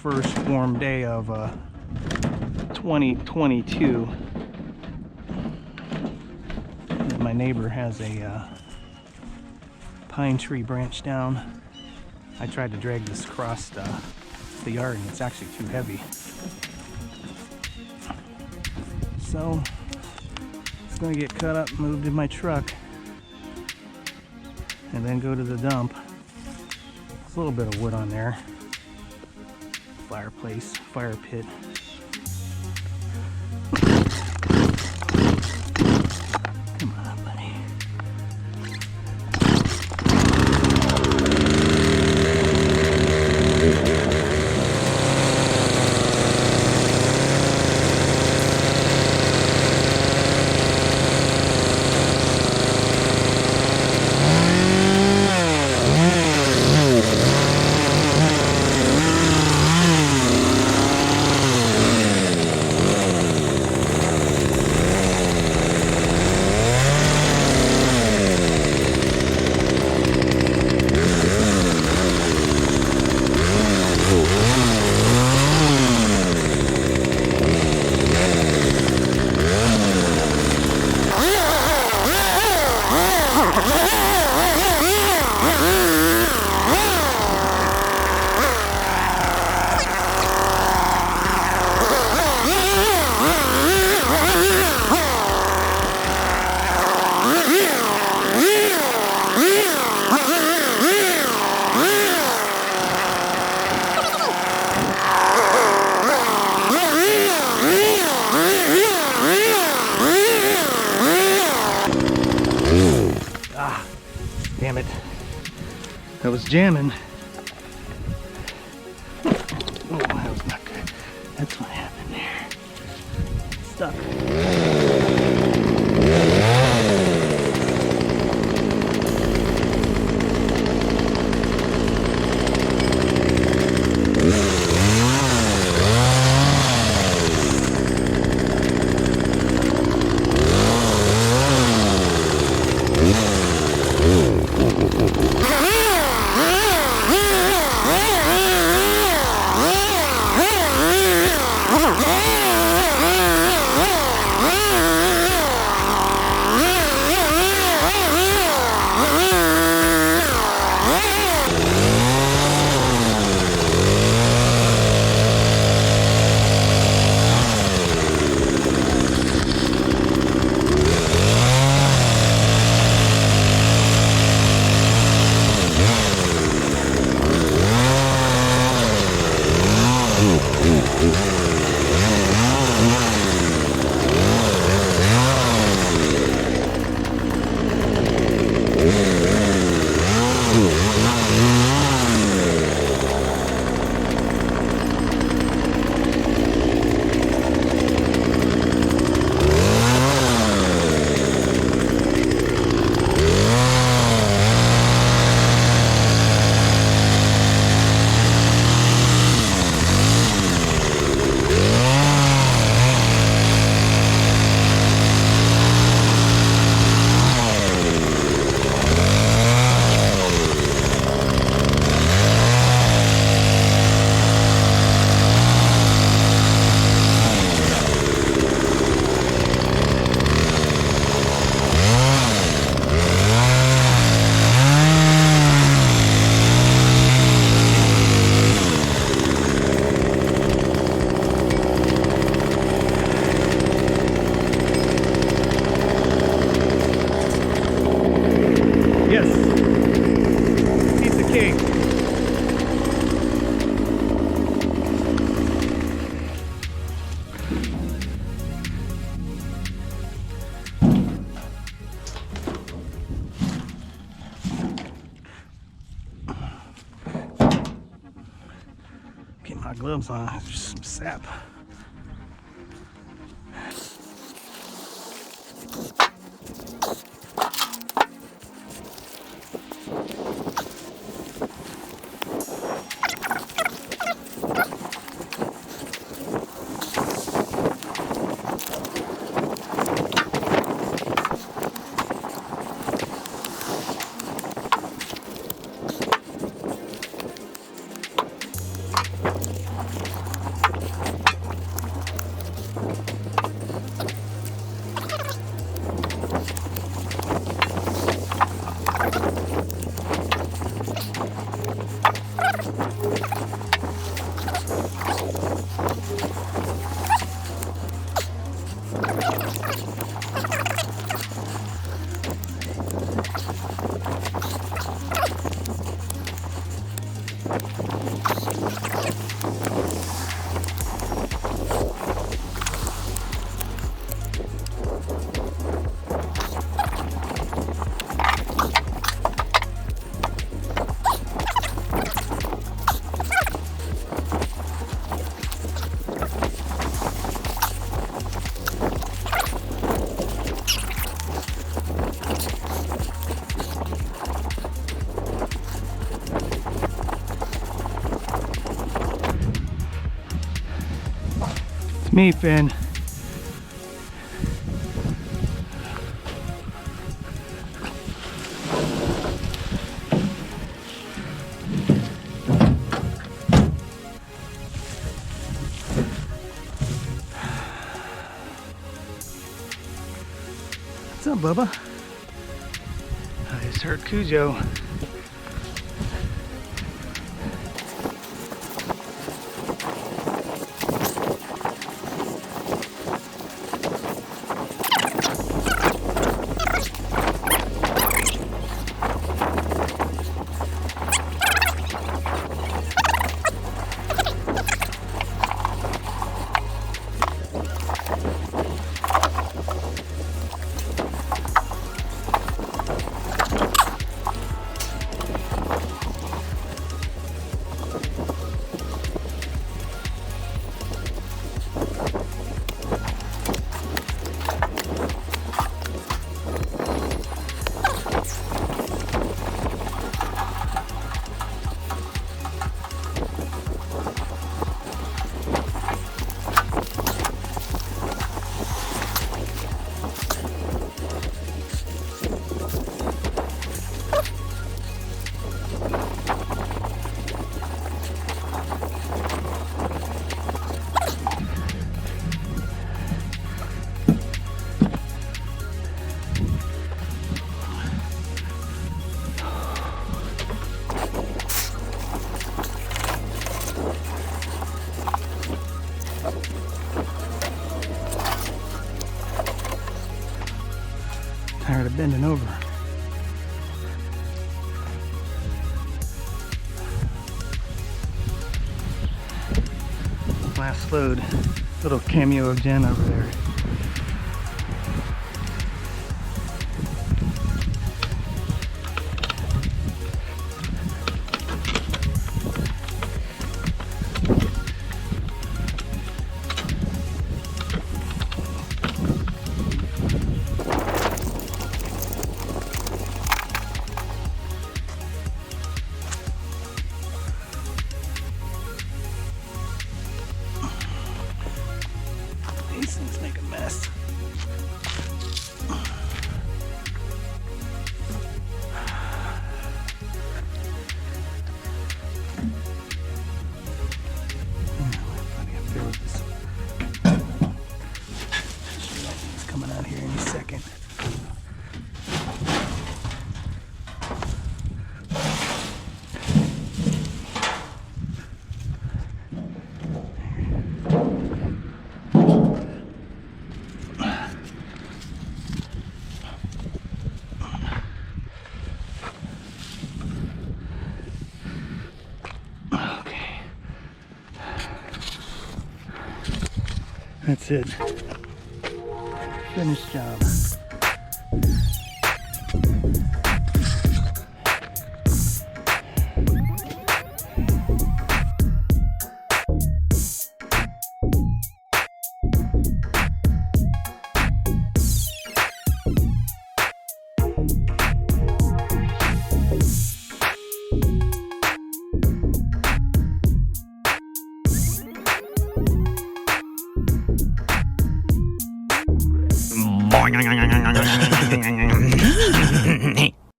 First warm day of 2022. My neighbor has a pine tree branch down. I tried to drag this across the yard and it's actually too heavy. So it's going to get cut up, moved in my truck, and then go to the dump. There's a little bit of wood on there. Fireplace, fire pit. Come on, buddy. Damn it. I was jamming. Oh, that was not good. That's what happened there. Stuck. Get my gloves on, there's some sap. It's me, Finn. What's up, Bubba? I just heard Cujo. Tired of bending over. Last load. Little cameo of Jen over there. These things make a mess. It's coming out here any second. That's it. Finished job.